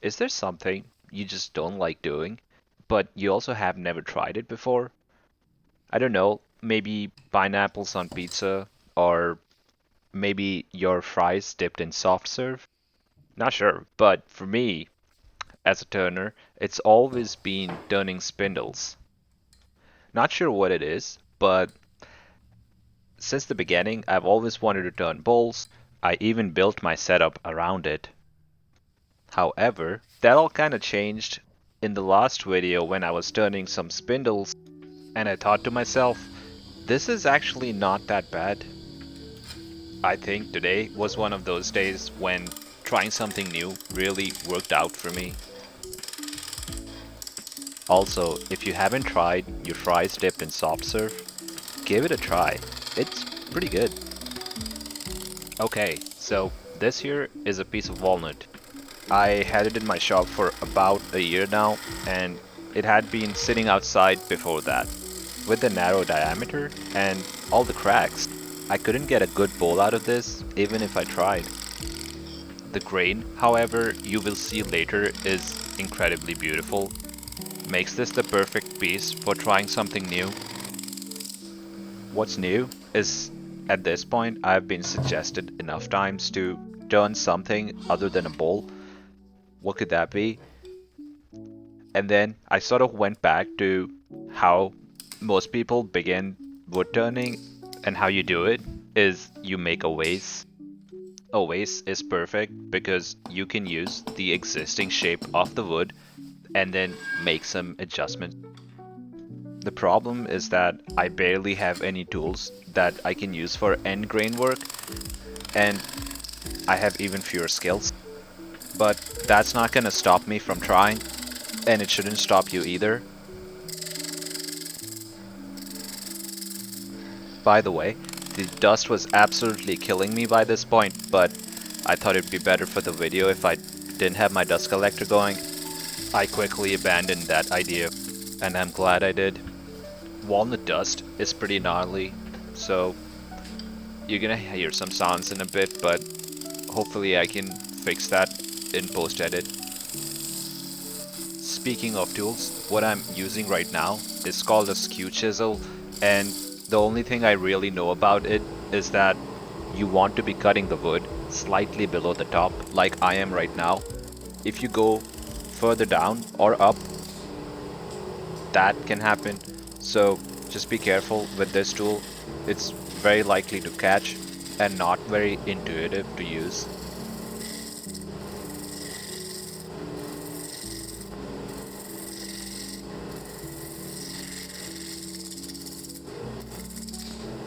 Is there something you just don't like doing, but you also have never tried it before? I don't know, maybe pineapples on pizza, or maybe your fries dipped in soft serve? Not sure, but for me, as a turner, it's always been turning spindles. Not sure what it is, but since the beginning, I've always wanted to turn bowls. I even built my setup around it. However, that all kind of changed in the last video when I was turning some spindles, and I thought to myself, this is actually not that bad. I think today was one of those days when trying something new really worked out for me. Also, if you haven't tried your fries dipped in soft serve, give it a try. It's pretty good. Okay, so this here is a piece of walnut. I had it in my shop for about a year now, and it had been sitting outside before that. With the narrow diameter and all the cracks, I couldn't get a good bowl out of this, even if I tried. The grain, however, you will see later is incredibly beautiful. Makes this the perfect piece for trying something new. What's new is, at this point, I've been suggested enough times to turn something other than a bowl. What could that be? And then I sort of went back to how most people begin wood turning, and how you do it is you make a vase. A vase is perfect because you can use the existing shape of the wood and then make some adjustments. The problem is that I barely have any tools that I can use for end grain work, and I have even fewer skills. But that's not gonna stop me from trying, and it shouldn't stop you either. By the way, the dust was absolutely killing me by this point, but I thought it'd be better for the video if I didn't have my dust collector going. I quickly abandoned that idea, and I'm glad I did. Walnut dust is pretty gnarly, so you're gonna hear some sounds in a bit, but hopefully I can fix that in post-edit. Speaking of tools, what I'm using right now is called a skew chisel, and the only thing I really know about it is that you want to be cutting the wood slightly below the top, like I am right now. If you go further down or up, that can happen. So just be careful with this tool. It's very likely to catch and not very intuitive to use.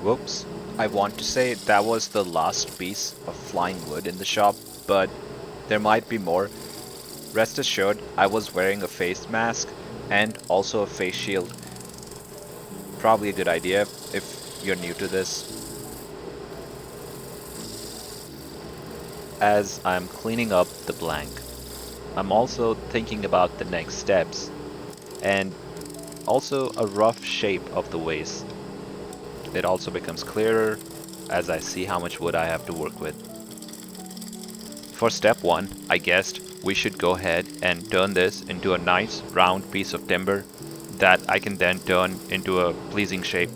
Whoops. I want to say that was the last piece of flying wood in the shop, but there might be more. Rest assured, I was wearing a face mask and also a face shield. Probably a good idea if you're new to this. As I'm cleaning up the blank, I'm also thinking about the next steps and also a rough shape of the vase. It also becomes clearer as I see how much wood I have to work with. For step 1, I guessed we should go ahead and turn this into a nice round piece of timber that I can then turn into a pleasing shape.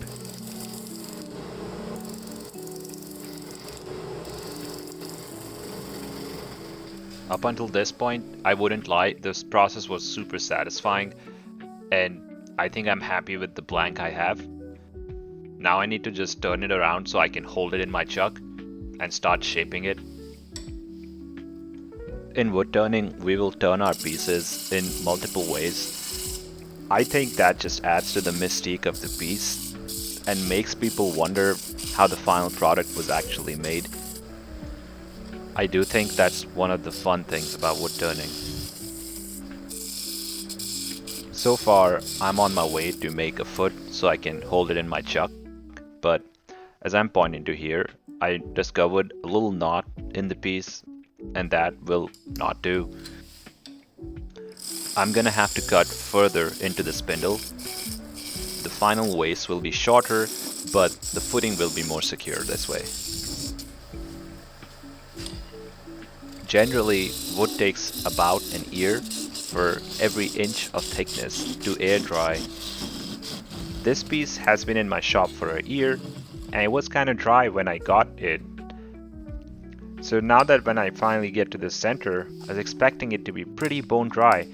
Up until this point, I wouldn't lie, this process was super satisfying, and I think I'm happy with the blank I have. Now I need to just turn it around so I can hold it in my chuck and start shaping it. In wood turning, we will turn our pieces in multiple ways. I think that just adds to the mystique of the piece and makes people wonder how the final product was actually made. I do think that's one of the fun things about wood turning. So far, I'm on my way to make a foot so I can hold it in my chuck, but as I'm pointing to here, I discovered a little knot in the piece, and that will not do. I'm gonna have to cut further into the spindle. The final waist will be shorter, but the footing will be more secure this way. Generally, wood takes about an year for every inch of thickness to air dry. This piece has been in my shop for a year, and it was kind of dry when I got it. So now that when I finally get to the center, I was expecting it to be pretty bone dry.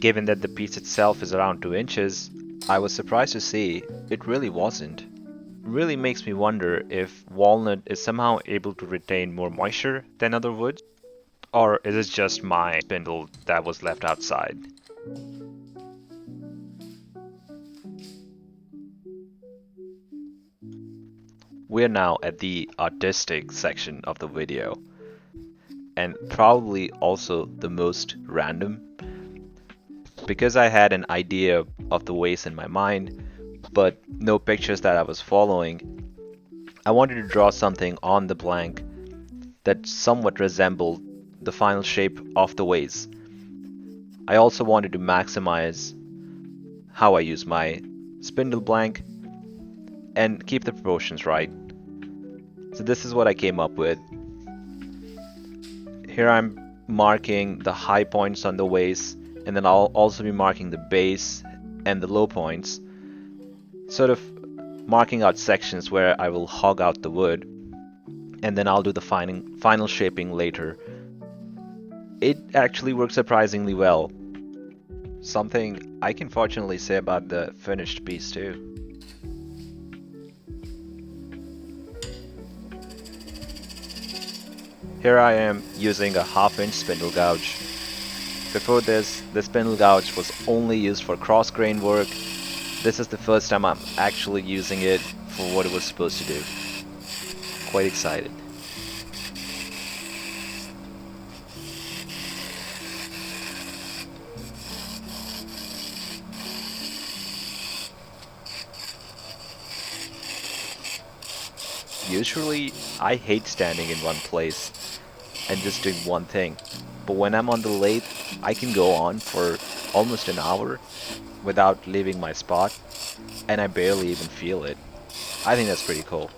Given that the piece itself is around 2 inches, I was surprised to see it really wasn't. Really makes me wonder if walnut is somehow able to retain more moisture than other woods, or is it just my spindle that was left outside? We're now at the artistic section of the video, and probably also the most random, because I had an idea of the vase in my mind, but no pictures that I was following. I wanted to draw something on the blank that somewhat resembled the final shape of the vase. I also wanted to maximize how I use my spindle blank and keep the proportions right. So this is what I came up with. Here I'm marking the high points on the vase, and then I'll also be marking the base and the low points, sort of marking out sections where I will hog out the wood, and then I'll do the final shaping later. It actually works surprisingly well. Something I can fortunately say about the finished piece too. Here I am using a half-inch spindle gouge. Before this, the spindle gouge was only used for cross-grain work. This is the first time I'm actually using it for what it was supposed to do. Quite excited. Usually, I hate standing in one place and just doing one thing. But when I'm on the lathe, I can go on for almost an hour without leaving my spot, and I barely even feel it. I think that's pretty cool.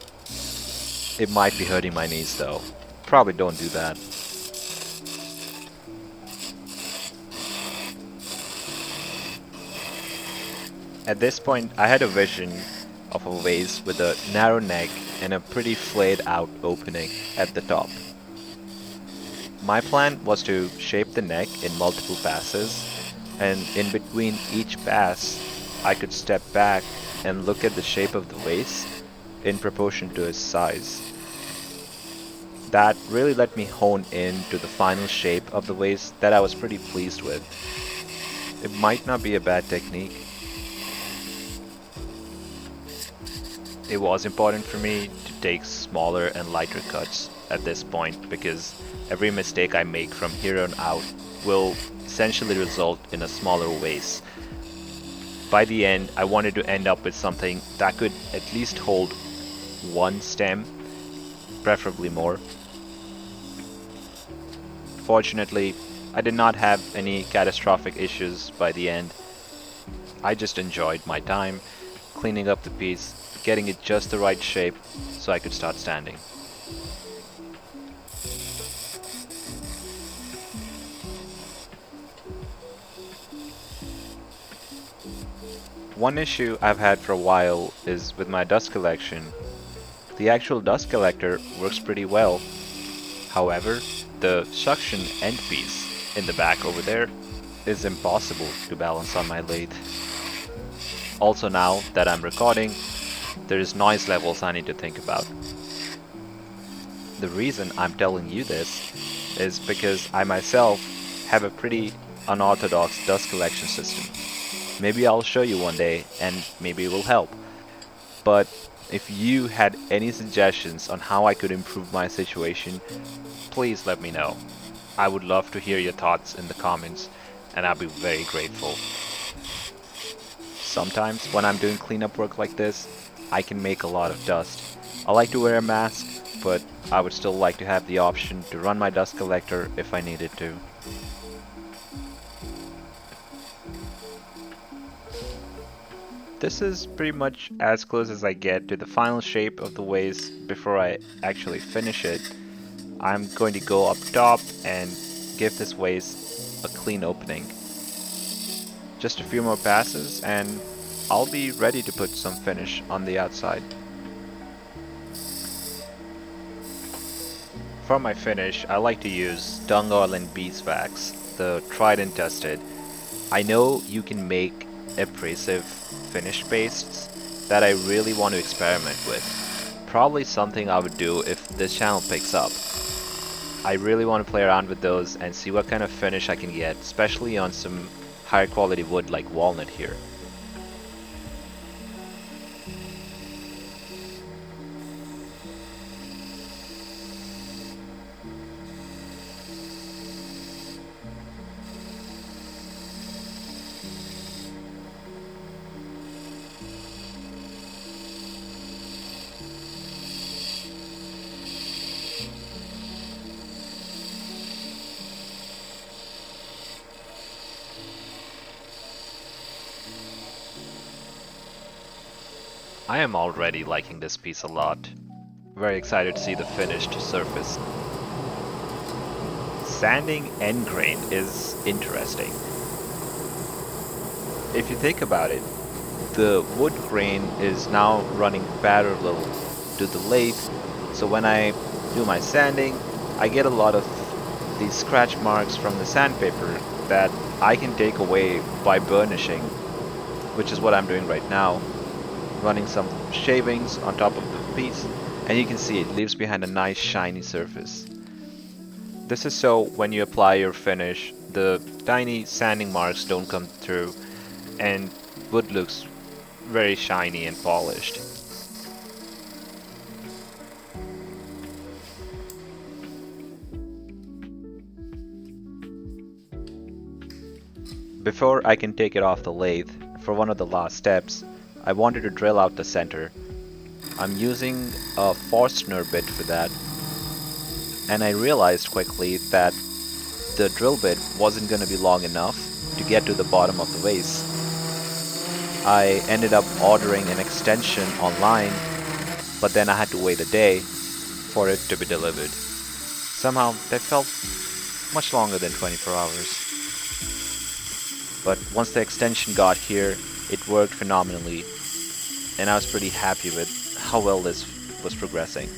It might be hurting my knees though. Probably don't do that. At this point, I had a vision of a vase with a narrow neck and a pretty flayed out opening at the top. My plan was to shape the neck in multiple passes, and in between each pass, I could step back and look at the shape of the vase in proportion to its size. That really let me hone in to the final shape of the vase that I was pretty pleased with. It might not be a bad technique. It was important for me to take smaller and lighter cuts at this point because every mistake I make from here on out will essentially result in a smaller vase. By the end, I wanted to end up with something that could at least hold one stem, preferably more. Fortunately, I did not have any catastrophic issues by the end. I just enjoyed my time cleaning up the piece, getting it just the right shape so I could start standing. One issue I've had for a while is with my dust collection. The actual dust collector works pretty well. However, the suction end piece in the back over there is impossible to balance on my lathe. Also now that I'm recording, there is noise levels I need to think about. The reason I'm telling you this is because I myself have a pretty unorthodox dust collection system. Maybe I'll show you one day and maybe it will help. But if you had any suggestions on how I could improve my situation, please let me know. I would love to hear your thoughts in the comments and I'll be very grateful. Sometimes when I'm doing cleanup work like this, I can make a lot of dust. I like to wear a mask, but I would still like to have the option to run my dust collector if I needed to. This is pretty much as close as I get to the final shape of the vase before I actually finish it. I'm going to go up top and give this vase a clean opening. Just a few more passes and I'll be ready to put some finish on the outside. For my finish, I like to use dung oil and beeswax, the tried and tested. I know you can make abrasive finish pastes that I really want to experiment with. Probably something I would do if this channel picks up. I really want to play around with those and see what kind of finish I can get, especially on some higher quality wood like walnut here. I am already liking this piece a lot. Very excited to see the finished surface. Sanding end grain is interesting. If you think about it, the wood grain is now running parallel to the lathe, so when I do my sanding, I get a lot of these scratch marks from the sandpaper that I can take away by burnishing, which is what I'm doing right now. Running some shavings on top of the piece, and you can see it leaves behind a nice shiny surface. This is so when you apply your finish, the tiny sanding marks don't come through and wood looks very shiny and polished. Before I can take it off the lathe, for one of the last steps, I wanted to drill out the center. I'm using a Forstner bit for that, and I realized quickly that the drill bit wasn't going to be long enough to get to the bottom of the vase. I ended up ordering an extension online, but then I had to wait a day for it to be delivered. Somehow that felt much longer than 24 hours. But once the extension got here, it worked phenomenally, and I was pretty happy with how well this was progressing.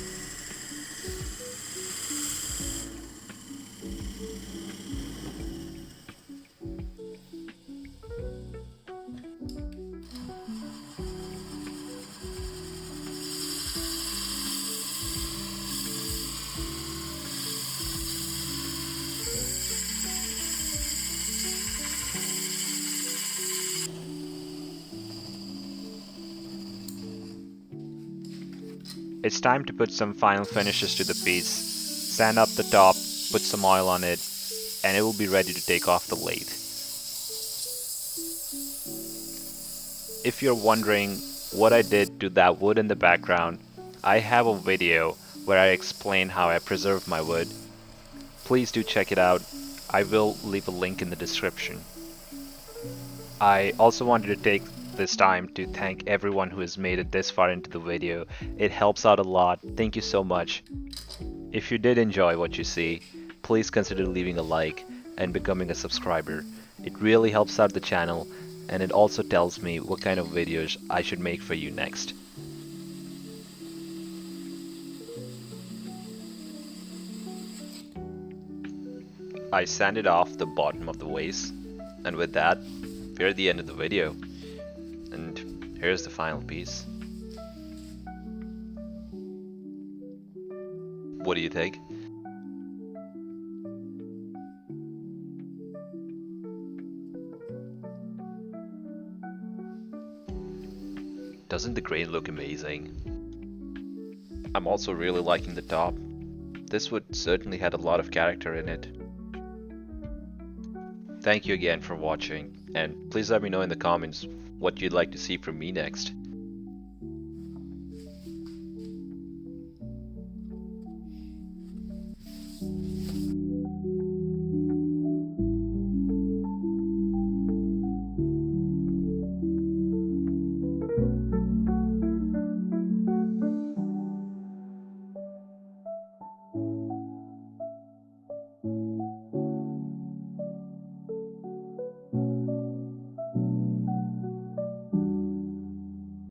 It's time to put some final finishes to the piece, sand up the top, put some oil on it, and it will be ready to take off the lathe. If you're wondering what I did to that wood in the background, I have a video where I explain how I preserve my wood. Please do check it out. I will leave a link in the description. I also wanted to take this time to thank everyone who has made it this far into the video. It helps out a lot. Thank you so much. If you did enjoy what you see, please consider leaving a like and becoming a subscriber. It really helps out the channel, and it also tells me what kind of videos I should make for you next. I sanded off the bottom of the vase, and with that, we're at the end of the video. And here's the final piece. What do you think? Doesn't the grain look amazing? I'm also really liking the top. This wood certainly had a lot of character in it. Thank you again for watching, and please let me know in the comments what you'd like to see from me next.